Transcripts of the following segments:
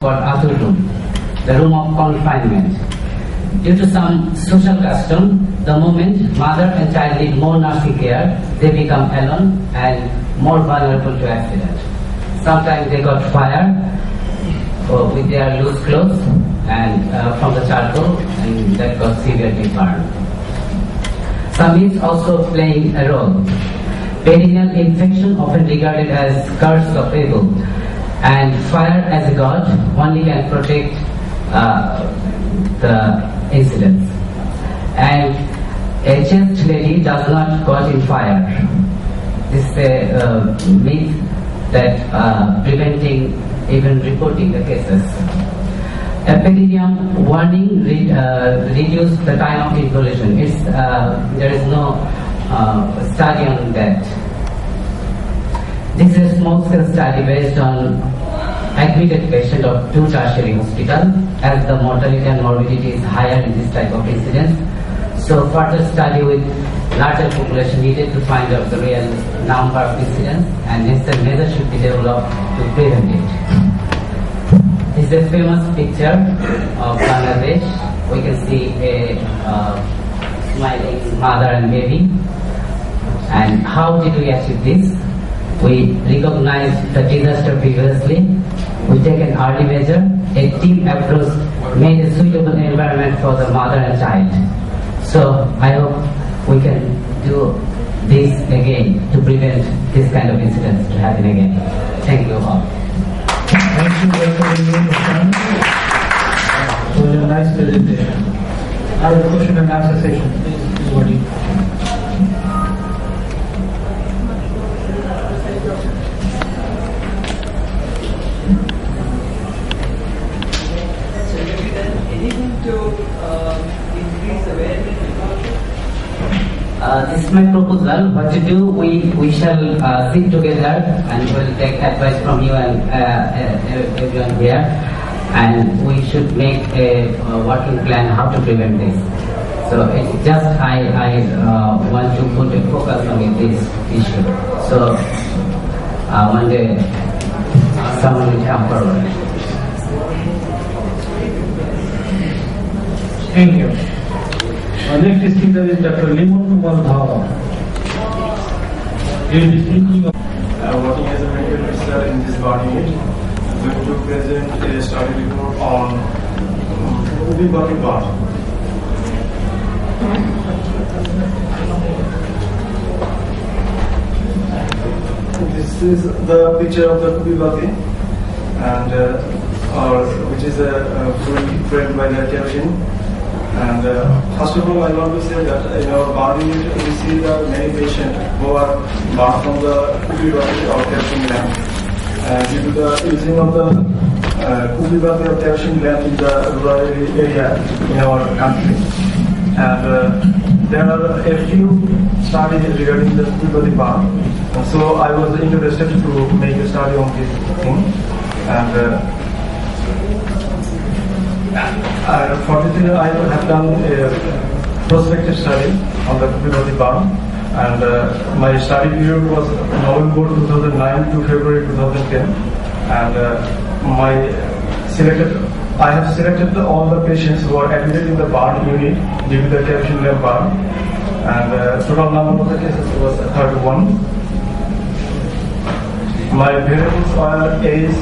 called Atul room, the room of confinement. Due to some social custom, the moment mother and child need more nursing care, they become alone and more vulnerable to accident. Sometimes they got fire with their loose clothes and from the charcoal, and that got severely burned. Some myths also playing a role. Perennial infection often regarded as curse of evil, and fire as a god only can protect the incidents. And a chaste lady does not caught in fire. This is a myth that preventing even reporting the cases. A perineum warning reduce the time of involution. There is no study on that. This is a small-scale study based on admitted patient of 2 tertiary hospital, as the mortality and morbidity is higher in this type of incidents. So further study with larger population needed to find out the real number of incidents, and necessary measures should be developed to prevent it. This is a famous picture of Bangladesh. We can see a smiling mother and baby. And how did we achieve this? We recognized the disaster previously. We take an early measure. A team approach made a suitable environment for the mother and child. So I hope we can do this again to prevent this kind of incidents to happen again. Thank you all. Thank you very much. It was a nice presentation. I have a question and answer session. Please, everybody. This is my proposal. What to do? We shall sit together and we'll take advice from you and everyone here, and we should make a working plan how to prevent this. So it's just I want to put a focus on this issue. So one day someone will come forward. Thank you. Next speaker is Dr. Limon Kumar Dhava. He will be speaking of working as a medical officer in this body unit. I'm going to present a study report on body part. This is the picture of the Kubibati, and which is fully framed by the kerosene. And first of all, I want to say that in our body we see the many patients who are born from the Kubibati or kerosene lamp. Due to the using of the Kubibati or kerosene lamp in the rural area in our country. And there are a few studies regarding the Kubibati part. So I was interested to make a study on this thing. And for this I have done a prospective study on the Kubibati bar, and my study period was November 2009 to February 2010, and I have selected all the patients who are admitted in the bar unit due to the kerosene lamp bar, and total number of the cases was 31. My variables are age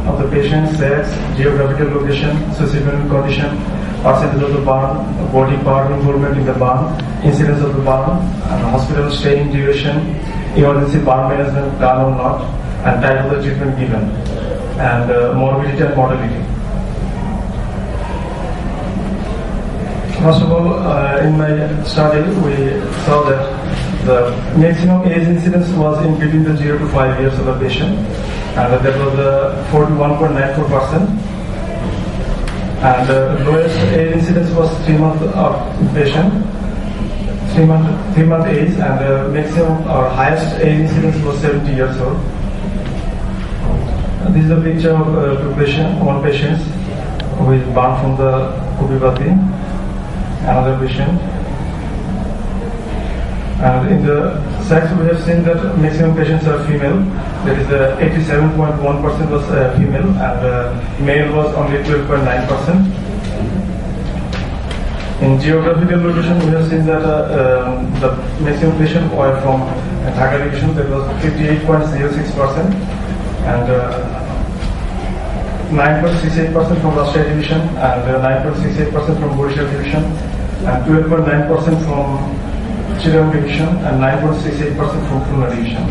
of the patient, sex, geographical location, socioeconomic condition, percentage of the burn, body part involvement in the burn, incidence of the burn, and hospital staying duration, emergency burn management done or not, and type of the treatment given, and morbidity and mortality. First of all, in my study, we saw that the maximum age incidence was in between the 0 to 5 years of the patient, and that was 41.94%. And the lowest age incidence was 3 months of patient, 3 month age, and the maximum or highest age incidence was 70 years old. This is a picture of one patient who is born from the Kubibati, another patient. And in the sex, we have seen that maximum patients are female. That is 87.1% was female, and male was only 12.9%. In geographical location, we have seen that the maximum patients were from Dhaka division, that was 58.06%, and 9.68% from Rashtriya division, and 9.68% from Borishal division, and 12.9% from Chittagong division, and 9.68% from Pune division.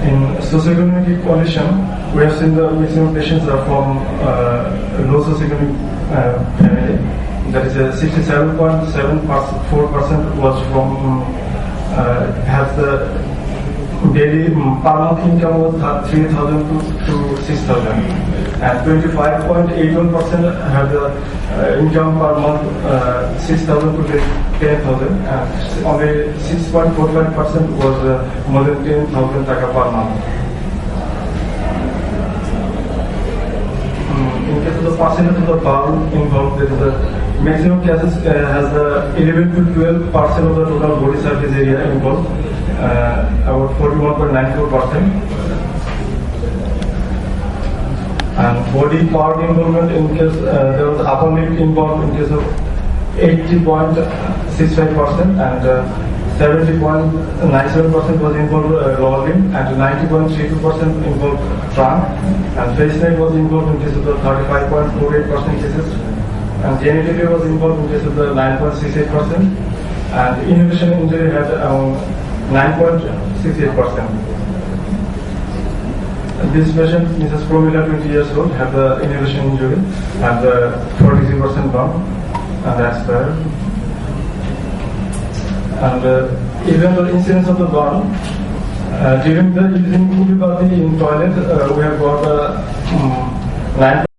In socioeconomic condition, we have seen the maximum patients are from low socioeconomic family. That is 67.74% was from has the daily per month income was 3,000 to 6,000, and 25.81% have the income per month 6,000 to 10,000, and only 6.45% was more than 10,000 taka per month. In case of the percentage of the burn involved, there is a maximum cases has 11 to 12% of the total body surface area involved, about 41.94%. And body part involvement in case there was upper limb involved in case of 80.65%, and 70.97% was involved lower limb, and 90.32% involved trunk, and face neck was involved in case of the 35.48% cases, and genitalia was involved in case of the 9.68%, and inhalation injury had 9.68%. This patient, Mrs. Promila, 20 years old, had the inhalation injury, and 43% burn, and expired. And even the incidence of the burn, during the using Kubibati in toilet, we have got 9